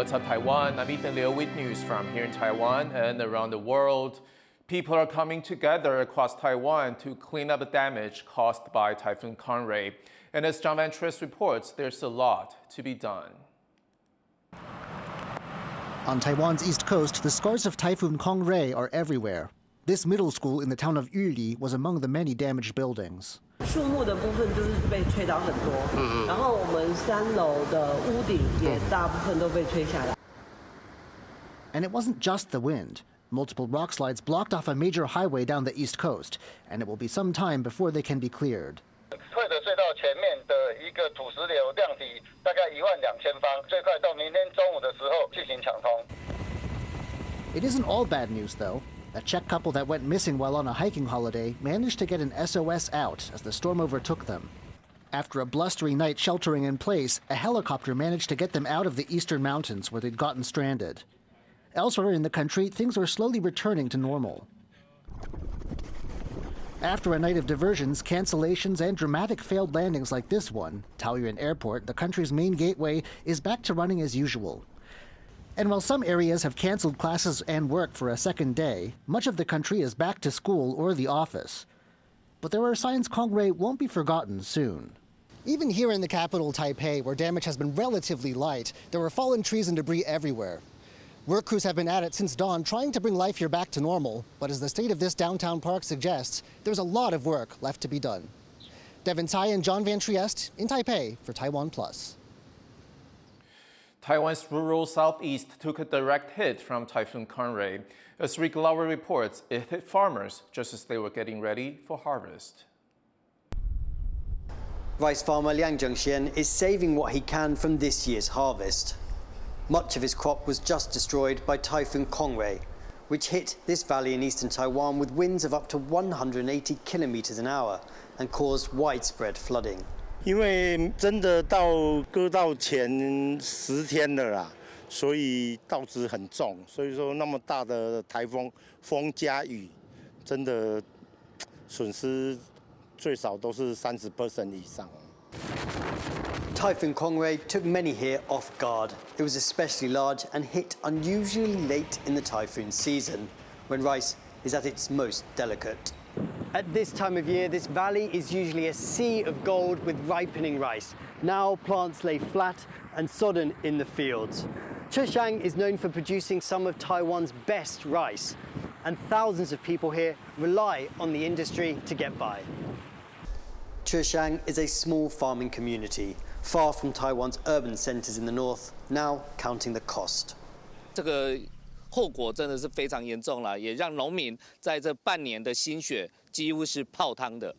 What's up, Taiwan? I'm Ethan Liu with news from here in Taiwan and around the world. People are coming together across Taiwan to clean up the damage caused by Typhoon Kong-Rey. And as John Van Trist reports, there's a lot to be done. On Taiwan's east coast, the scars of Typhoon Kong-Rey are everywhere. This middle school in the town of Yuli was among the many damaged buildings. 树木的部分就是被吹倒很多，然后我们3楼的屋顶也大部分都被吹下来。And it wasn't just the wind. Multiple rock slides blocked off a major highway down the east coast, and it will be some time before they can be cleared. 退的隧道前面的一个土石流量体大概12000方，最快到明天中午的时候进行抢通。It isn't all bad news, though. A Czech couple that went missing while on a hiking holiday managed to get an SOS out as the storm overtook them. After a blustery night sheltering in place, a helicopter managed to get them out of the eastern mountains where they'd gotten stranded. Elsewhere in the country, things are slowly returning to normal. After a night of diversions, cancellations, and dramatic failed landings like this one, Taoyuan Airport, the country's main gateway, is back to running as usual. And while some areas have canceled classes and work for a second day, much of the country is back to school or the office. But there are signs Kong-Rey won't be forgotten soon. Even here in the capital, Taipei, where damage has been relatively light, there were fallen trees and debris everywhere. Work crews have been at it since dawn, trying to bring life here back to normal. But as the state of this downtown park suggests, there's a lot of work left to be done. Devin Tsai and John Van Trieste in Taipei for TaiwanPlus. Taiwan's rural southeast took a direct hit from Typhoon Kong-Rey. As Rick Lauer reports, it hit farmers just as they were getting ready for harvest. Rice farmer Liang Zhengxian is saving what he can from this year's harvest. Much of his crop was just destroyed by Typhoon Kong-Rey, which hit this valley in eastern Taiwan with winds of up to 180 kilometers an hour and caused widespread flooding. 因为真的到割稻前10天了啦，所以稻子很重，所以说那么大的台风风加雨，真的损失最少都是30% 以上。Typhoon Kong-Rey took many here off guard. It was especially large and hit unusually late in the typhoon season, when rice is at its most delicate. At this time of year, this valley is usually a sea of gold with ripening rice. Now plants lay flat and sodden in the fields. Cheshang is known for producing some of Taiwan's best rice, and thousands of people here rely on the industry to get by. Cheshang is a small farming community, far from Taiwan's urban centers in the north, now counting the cost. 这个后果真的是非常严重了，也让农民在这半年的心血几乎是泡汤的。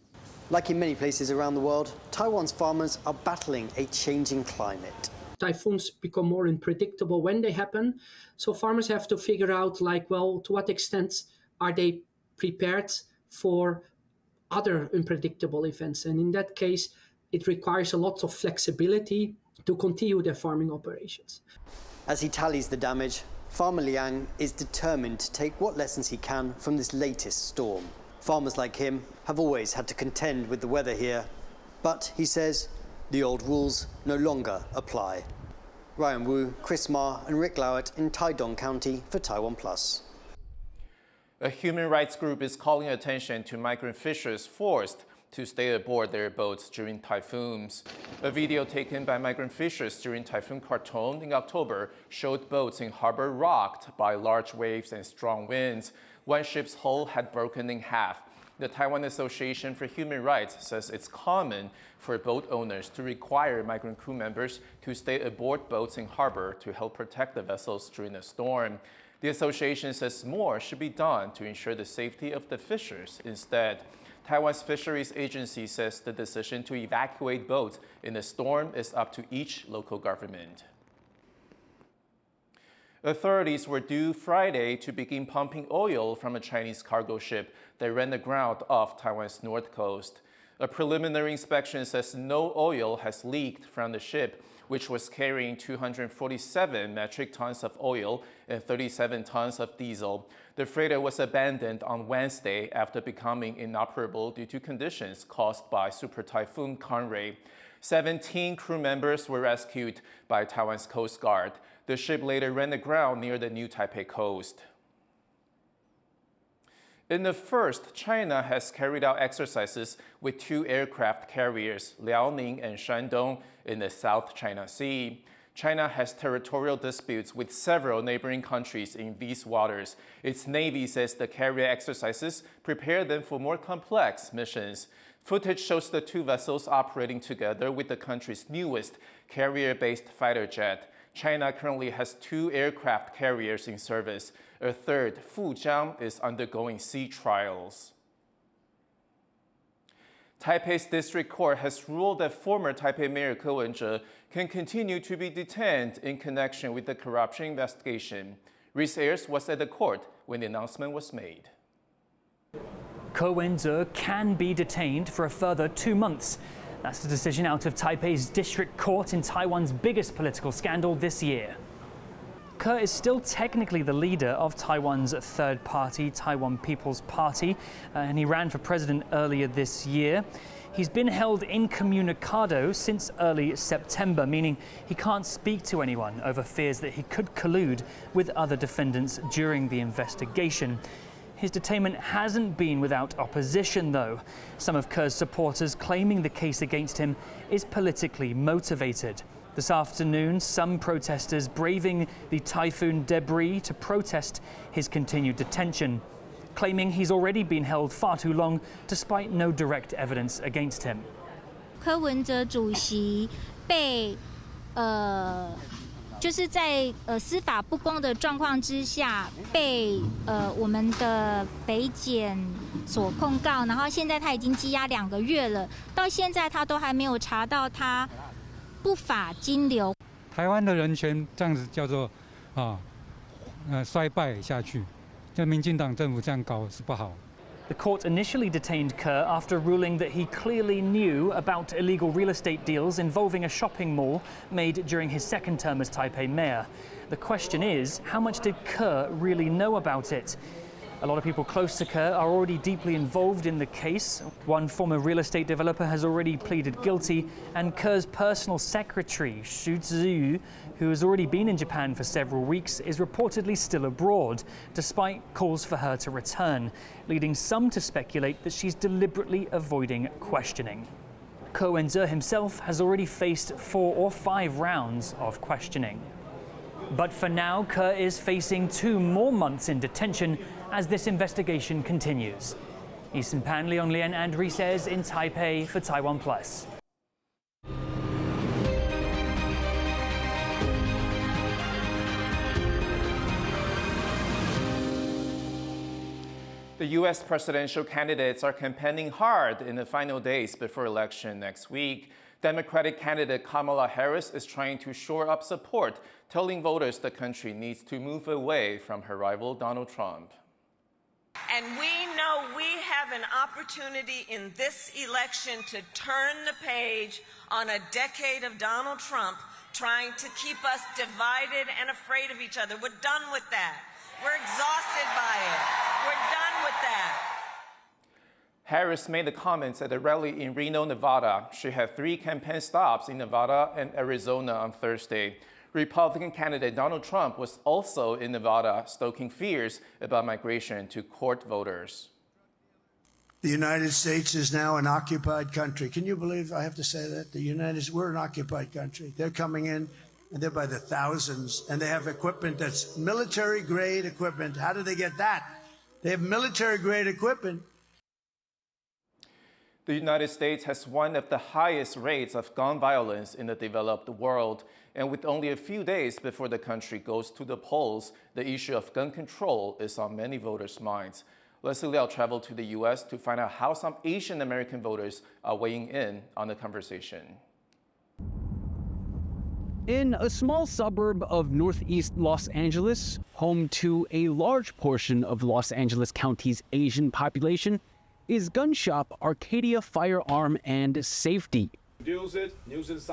Like in many places around the world, Taiwan's farmers are battling a changing climate. Typhoons become more unpredictable when they happen, so farmers have to figure out, like, well, to what extent are they prepared for other unpredictable events? And in that case, it requires a lot of flexibility to continue their farming operations. As he tallies the damage, Farmer Liang is determined to take what lessons he can from this latest storm. Farmers like him have always had to contend with the weather here, but he says the old rules no longer apply. Ryan Wu, Chris Ma and Rick Lauert in Taidong County for TaiwanPlus. A human rights group is calling attention to migrant fishers forced to stay aboard their boats during typhoons. A video taken by migrant fishers during Typhoon Khartoum in October showed boats in harbor rocked by large waves and strong winds. One ship's hull had broken in half. The Taiwan Association for Human Rights says it's common for boat owners to require migrant crew members to stay aboard boats in harbor to help protect the vessels during a storm. The association says more should be done to ensure the safety of the fishers instead. Taiwan's Fisheries Agency says the decision to evacuate boats in a storm is up to each local government. Authorities were due Friday to begin pumping oil from a Chinese cargo ship that ran aground off Taiwan's north coast. A preliminary inspection says no oil has leaked from the ship, which was carrying 247 metric tons of oil and 37 tons of diesel. The freighter was abandoned on Wednesday after becoming inoperable due to conditions caused by Super Typhoon Kong-Rey. 17 crew members were rescued by Taiwan's Coast Guard. The ship later ran aground near the new Taipei coast. In the first, China has carried out exercises with 2 aircraft carriers, Liaoning and Shandong, in the South China Sea. China has territorial disputes with several neighboring countries in these waters. Its Navy says the carrier exercises prepare them for more complex missions. Footage shows the 2 vessels operating together with the country's newest carrier-based fighter jet. China currently has 2 aircraft carriers in service. A third, Fujiang, is undergoing sea trials. Taipei's district court has ruled that former Taipei Mayor Wen-je can continue to be detained in connection with the corruption investigation. Reese Ayers was at the court when the announcement was made. Wen-je can be detained for a further 2 months. That's the decision out of Taipei's district court in Taiwan's biggest political scandal this year. Ke is still technically the leader of Taiwan's third party, Taiwan People's Party, and he ran for president earlier this year. He's been held incommunicado since early September, meaning he can't speak to anyone over fears that he could collude with other defendants during the investigation. His detainment hasn't been without opposition, though. Some of Ke's supporters claiming the case against him is politically motivated. This afternoon, some protesters braving the typhoon debris to protest his continued detention, claiming he's already been held far too long despite no direct evidence against him. 柯文哲主席被就是在司法不公的状况之下被我们的北检所控告，然后现在他已经羁押2个月了，到现在他都还没有查到他不法金流。台湾的人权这样子叫做衰败下去，就民进党政府这样搞是不好。 The court initially detained Ke after ruling that he clearly knew about illegal real estate deals involving a shopping mall made during his second term as Taipei mayor. The question is, how much did Ke really know about it? A lot of people close to Ke are already deeply involved in the case. One former real estate developer has already pleaded guilty, and Ke's personal secretary, Xu Ziyu, who has already been in Japan for several weeks, is reportedly still abroad, despite calls for her to return, leading some to speculate that she's deliberately avoiding questioning. Wen-je himself has already faced 4 or 5 rounds of questioning. But for now, Ke is facing 2 more months in detention as this investigation continues. Eason Pan, Leon Lian, and Reese Ayers in Taipei for TaiwanPlus. The U.S. presidential candidates are campaigning hard in the final days before election next week. Democratic candidate Kamala Harris is trying to shore up support, telling voters the country needs to move away from her rival Donald Trump. And we know we have an opportunity in this election to turn the page on a decade of Donald Trump trying to keep us divided and afraid of each other. We're done with that. We're exhausted by it. We're done with that. Harris made the comments at a rally in Reno, Nevada. She had 3 campaign stops in Nevada and Arizona on Thursday. Republican candidate Donald Trump was also in Nevada, stoking fears about migration to court voters. The United States is now an occupied country. Can you believe I have to say that? We're an occupied country. They're coming in, and they're by the thousands, and they have equipment that's military-grade equipment. How do they get that? They have military-grade equipment. The United States has one of the highest rates of gun violence in the developed world. And with only a few days before the country goes to the polls, the issue of gun control is on many voters' minds. Leslie Liao traveled to the U.S. to find out how some Asian American voters are weighing in on the conversation. In a small suburb of northeast Los Angeles, home to a large portion of Los Angeles County's Asian population, is gun shop Arcadia Firearm and Safety.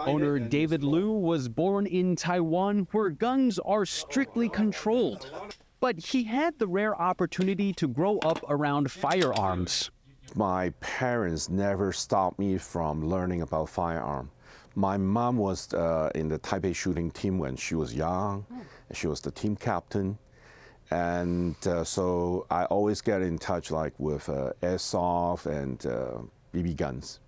Owner David Liu was born in Taiwan, where guns are strictly controlled. But he had the rare opportunity to grow up around firearms. My parents never stopped me from learning about firearms. My mom was in the Taipei shooting team when she was young. She was the team captain. And so I always get in touch like with airsoft and BB guns.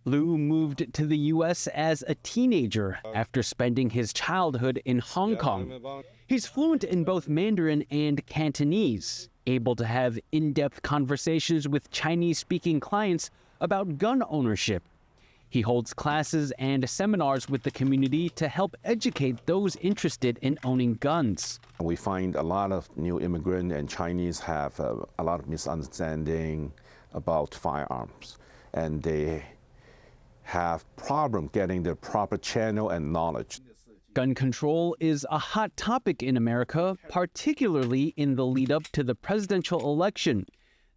Liu moved to the U.S. as a teenager after spending his childhood in Hong Kong. He's fluent in both Mandarin and Cantonese, able to have in-depth conversations with Chinese-speaking clients about gun ownership. He holds classes and seminars with the community to help educate those interested in owning guns. We find a lot of new immigrants and Chinese have a lot of misunderstanding about firearms, and they have problem getting the proper channel and knowledge. Gun control is a hot topic in America, particularly in the lead up to the presidential election.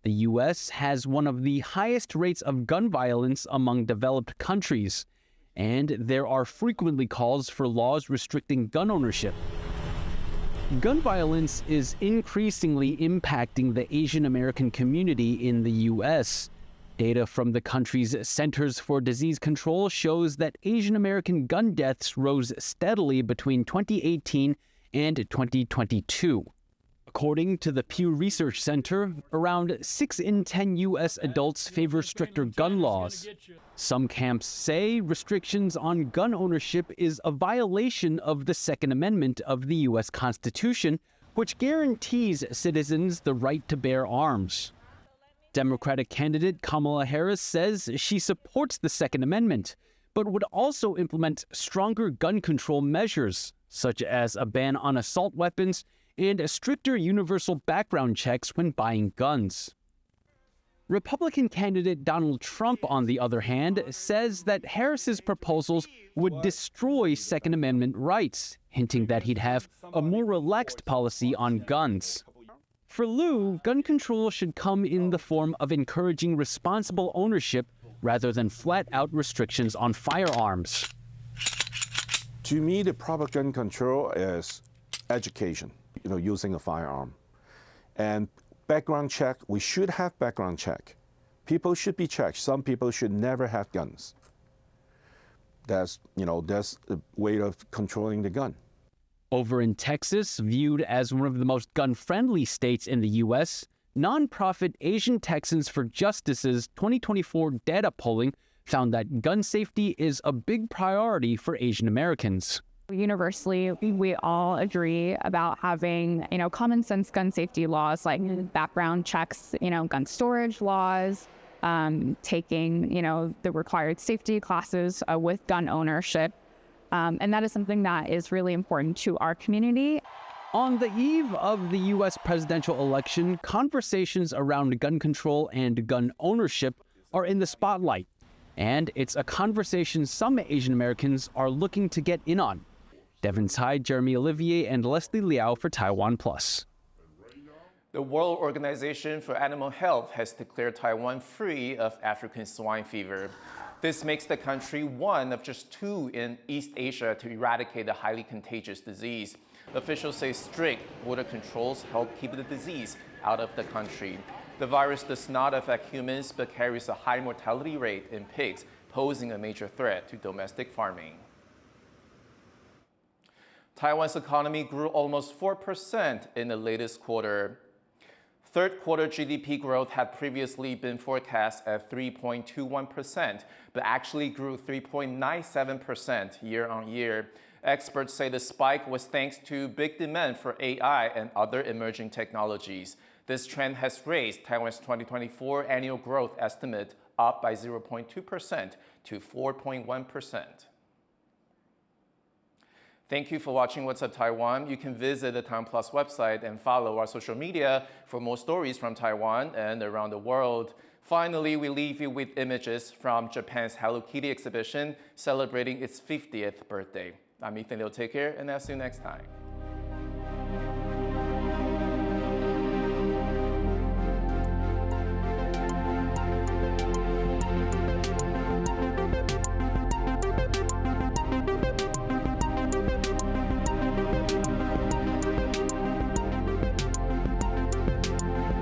The U.S. has one of the highest rates of gun violence among developed countries, and there are frequently calls for laws restricting gun ownership. Gun violence is increasingly impacting the Asian American community in the U.S. Data from the country's Centers for Disease Control shows that Asian American gun deaths rose steadily between 2018 and 2022. According to the Pew Research Center, around 6 in 10 U.S. adults favor stricter gun laws. Some camps say restrictions on gun ownership is a violation of the Second Amendment of the U.S. Constitution, which guarantees citizens the right to bear arms. Democratic candidate Kamala Harris says she supports the Second Amendment, but would also implement stronger gun control measures, such as a ban on assault weapons and stricter universal background checks when buying guns. Republican candidate Donald Trump, on the other hand, says that Harris's proposals would destroy Second Amendment rights, hinting that he'd have a more relaxed policy on guns. For Liu, gun control should come in the form of encouraging responsible ownership rather than flat-out restrictions on firearms. To me, the proper gun control is education, using a firearm. And background check, we should have background check. People should be checked. Some people should never have guns. That's a way of controlling the gun. Over in Texas, viewed as one of the most gun-friendly states in the U.S., nonprofit Asian Texans for Justice's 2024 data polling found that gun safety is a big priority for Asian Americans. Universally, we all agree about having, common sense gun safety laws like background checks, gun storage laws, taking, the required safety classes with gun ownership. And that is something that is really important to our community. On the eve of the U.S. presidential election, conversations around gun control and gun ownership are in the spotlight. And it's a conversation some Asian Americans are looking to get in on. Devin Tsai, Jeremy Olivier, and Leslie Liao for TaiwanPlus. The World Organization for Animal Health has declared Taiwan free of African swine fever. This makes the country one of just 2 in East Asia to eradicate the highly contagious disease. Officials say strict border controls help keep the disease out of the country. The virus does not affect humans but carries a high mortality rate in pigs, posing a major threat to domestic farming. Taiwan's economy grew almost 4% in the latest quarter. Third quarter GDP growth had previously been forecast at 3.21%, but actually grew 3.97% year on year. Experts say the spike was thanks to big demand for AI and other emerging technologies. This trend has raised Taiwan's 2024 annual growth estimate up by 0.2% to 4.1%. Thank you for watching What's Up Taiwan. You can visit the TaiwanPlus website and follow our social media for more stories from Taiwan and around the world. Finally, we leave you with images from Japan's Hello Kitty exhibition celebrating its 50th birthday. I'm Ethan Liu. Take care, and I'll see you next time.